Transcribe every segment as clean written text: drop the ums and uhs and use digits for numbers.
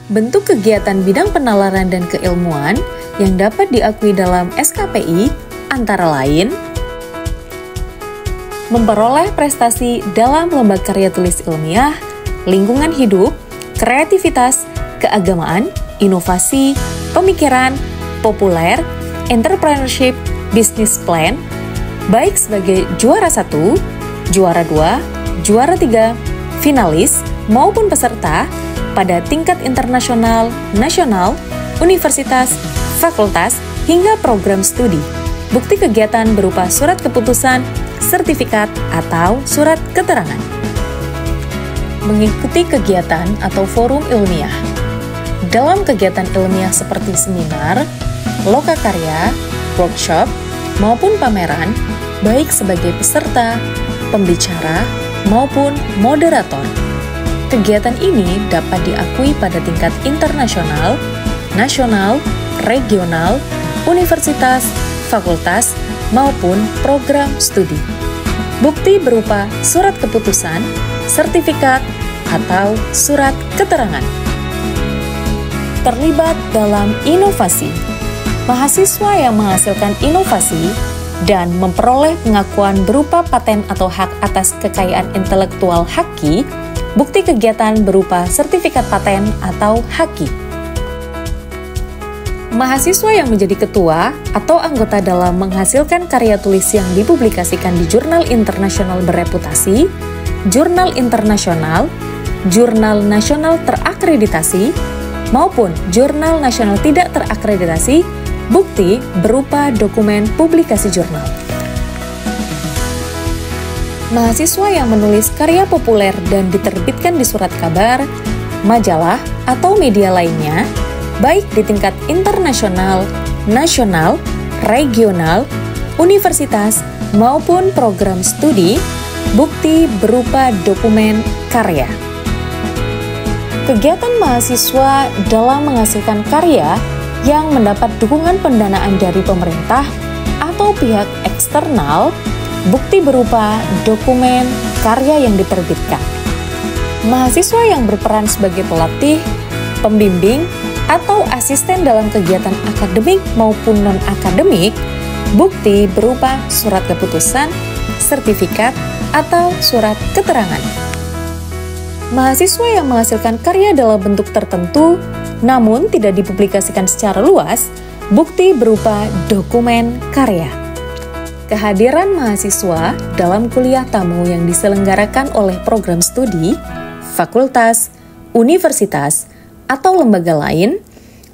Bentuk kegiatan bidang penalaran dan keilmuan yang dapat diakui dalam SKPI antara lain memperoleh prestasi dalam lomba karya tulis ilmiah, lingkungan hidup, kreativitas, keagamaan, inovasi, pemikiran, populer, entrepreneurship, business plan, baik sebagai juara 1, juara 2, juara 3, finalis, maupun peserta pada tingkat internasional, nasional, universitas, fakultas, hingga program studi. Bukti kegiatan berupa surat keputusan, sertifikat, atau surat keterangan. Mengikuti kegiatan atau forum ilmiah. Dalam kegiatan ilmiah seperti seminar, lokakarya, workshop, maupun pameran, baik sebagai peserta, pembicara, maupun moderator. Kegiatan ini dapat diakui pada tingkat internasional, nasional, regional, universitas, fakultas, maupun program studi. Bukti berupa surat keputusan, sertifikat, atau surat keterangan. Terlibat dalam inovasi. Mahasiswa yang menghasilkan inovasi dan memperoleh pengakuan berupa paten atau hak atas kekayaan intelektual haki, bukti kegiatan berupa sertifikat paten atau haki. Mahasiswa yang menjadi ketua atau anggota dalam menghasilkan karya tulis yang dipublikasikan di jurnal internasional bereputasi, jurnal internasional, jurnal nasional terakreditasi, maupun jurnal nasional tidak terakreditasi, bukti berupa dokumen publikasi jurnal. Mahasiswa yang menulis karya populer dan diterbitkan di surat kabar, majalah, atau media lainnya, baik di tingkat internasional, nasional, regional, universitas, maupun program studi, bukti berupa dokumen karya. Kegiatan mahasiswa dalam menghasilkan karya yang mendapat dukungan pendanaan dari pemerintah atau pihak eksternal, bukti berupa dokumen karya yang diterbitkan. Mahasiswa yang berperan sebagai pelatih, pembimbing, atau asisten dalam kegiatan akademik maupun non-akademik, bukti berupa surat keputusan, sertifikat, atau surat keterangan. Mahasiswa yang menghasilkan karya dalam bentuk tertentu, namun tidak dipublikasikan secara luas, bukti berupa dokumen karya. Kehadiran mahasiswa dalam kuliah tamu yang diselenggarakan oleh program studi, fakultas, universitas, atau lembaga lain,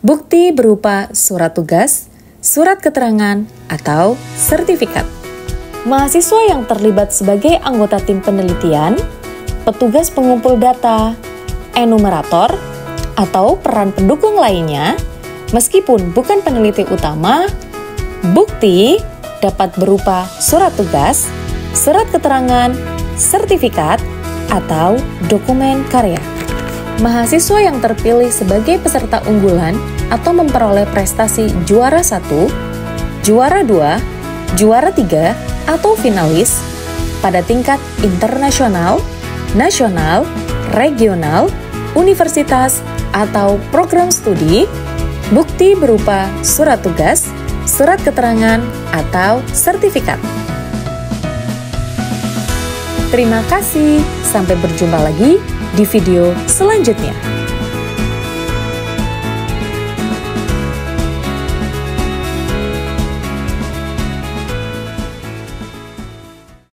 bukti berupa surat tugas, surat keterangan, atau sertifikat. Mahasiswa yang terlibat sebagai anggota tim penelitian, petugas pengumpul data, enumerator, atau peran pendukung lainnya, meskipun bukan peneliti utama, bukti dapat berupa surat tugas, surat keterangan, sertifikat, atau dokumen karya. Mahasiswa yang terpilih sebagai peserta unggulan atau memperoleh prestasi juara 1, juara 2, juara 3, atau finalis pada tingkat internasional, nasional, regional, universitas, atau program studi, bukti berupa surat tugas, surat keterangan, atau sertifikat. Terima kasih, sampai berjumpa lagi di video selanjutnya.